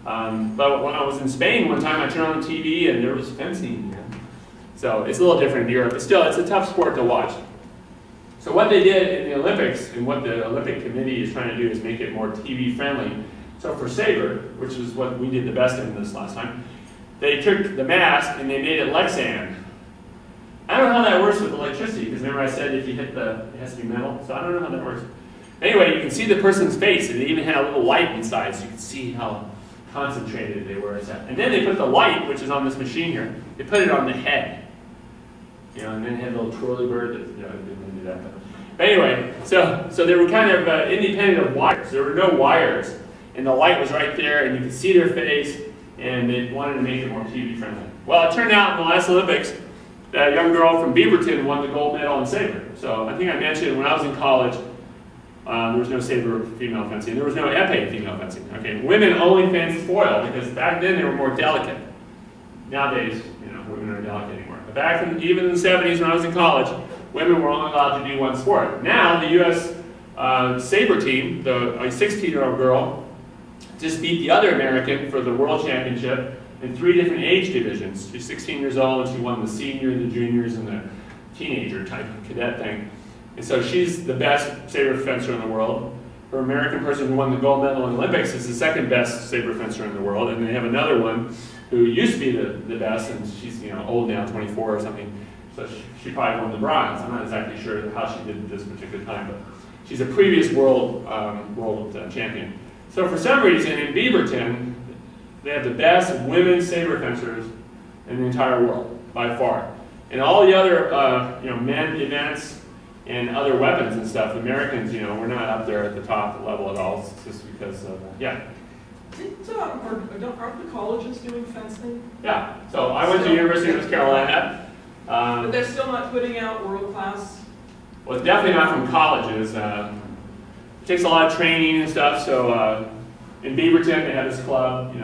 But when I was in Spain one time, I turned on the TV and there was fencing. So it's a little different in Europe, but still, it's a tough sport to watch. So what they did in the Olympics, and what the Olympic Committee is trying to do, is make it more TV friendly. So for saber, which is what we did the best in this last time, they took the mask and they made it Lexan. I don't know how that works with electricity, because remember I said if you hit it has to be metal, so I don't know how that works. Anyway, you can see the person's face, and they even had a little light inside, so you can see how concentrated they were. And then they put the light, which is on this machine here, they put it on the head. And then it had a little twirly bird that, didn't do that. But anyway, so they were kind of independent of wires. There were no wires, and the light was right there, and you could see their face, and they wanted to make it more TV friendly. Well, it turned out in the last Olympics, that young girl from Beaverton won the gold medal in saber. So I think I mentioned when I was in college, there was no saber female fencing. There was no épée female fencing. Okay, women only fenced foil, because back then they were more delicate. Nowadays, women aren't delicate anymore. But back even in the 70s when I was in college, women were only allowed to do one sport. Now the U.S. saber team, a 16-year-old girl, just beat the other American for the world championship in 3 different age divisions. She's 16 years old, and she won the senior, the juniors, and the teenager type of cadet thing. And so she's the best saber fencer in the world. Her American person who won the gold medal in the Olympics is the second best saber fencer in the world. And they have another one who used to be the best, and she's old now, 24 or something. So she probably won the bronze. I'm not exactly sure how she did this particular time, but she's a previous world champion. So for some reason in Beaverton, they have the best women's saber fencers in the entire world, by far. And all the other men events and other weapons and stuff, the Americans, we're not up there at the top level at all. It's just because of, Aren't the colleges doing fencing? Yeah, so I went to the University of North Carolina. But they're still not putting out world-class? Well, definitely not from colleges. It takes a lot of training and stuff, so in Beaverton they have this club,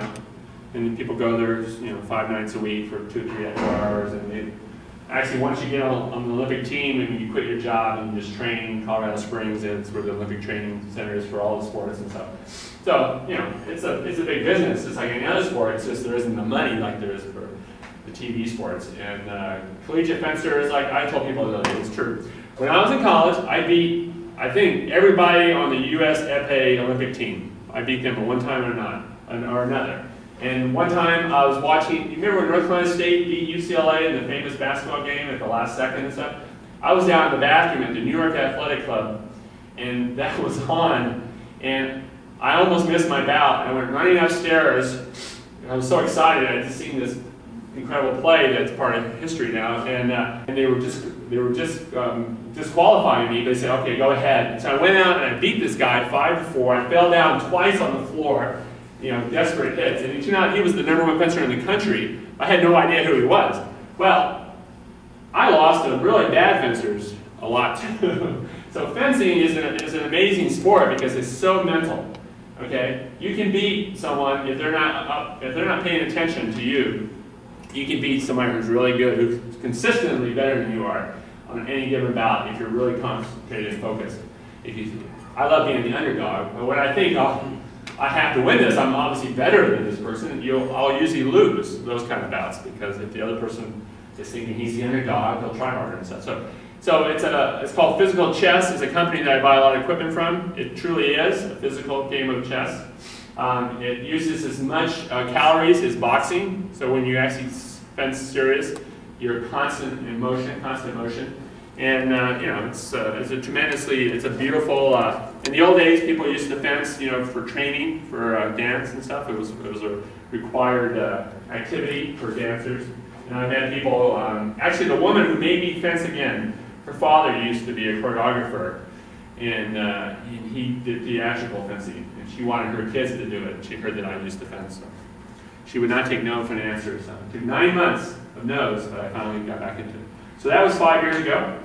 and people go there, 5 nights a week for 2 or 3 hours, and they actually, once you get on the Olympic team and you quit your job and you just train in Colorado Springs, it's where the Olympic training center is for all the sports and stuff. So, it's a big business. It's like any other sport, it's just there isn't the money like there is for the TV sports. And collegiate fencers, like I told people, it's true. When I was in college, I beat, I think, everybody on the U.S. épée Olympic team. I beat them at one time or another. And one time I was watching, you remember when North Carolina State beat UCLA in the famous basketball game at the last second and stuff? I was down in the bathroom at the New York Athletic Club, and that was on, and I almost missed my bout. I went running upstairs, and I was so excited. I had just seen this incredible play that's part of history now, and they were just disqualifying me. They said, okay, go ahead. So I went out and I beat this guy 5-4. I fell down twice on the floor. Desperate hits. And it turned out he was the #1 fencer in the country. I had no idea who he was. Well, I lost to really bad fencers a lot too. So fencing is an amazing sport because it's so mental. Okay, you can beat someone if they're not paying attention to you. You can beat somebody who's really good, who's consistently better than you are on any given bout if you're really concentrated and focused. I love being the underdog, but when I think I have to win this, I'm obviously better than this person, I'll usually lose those kind of bouts, because if the other person is thinking he's the underdog, he'll try harder and stuff. So it's called Physical Chess. It's a company that I buy a lot of equipment from. It truly is a physical game of chess. It uses as much calories as boxing, so when you actually fence serious, you're constant motion. And it's a beautiful. In the old days, people used to fence, for training, for dance and stuff. It was a required activity for dancers. And I've had people. Actually, the woman who made me fence again, her father used to be a choreographer, and he did theatrical fencing. And she wanted her kids to do it. She heard that I used to fence. So she would not take no for an answer. So it took 9 months of no's, but I finally got back into it. So that was 5 years ago.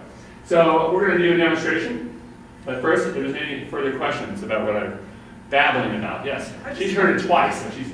So we're going to do a demonstration. But first, if there's any further questions about what I'm babbling about. Yes, she's heard it twice. So she's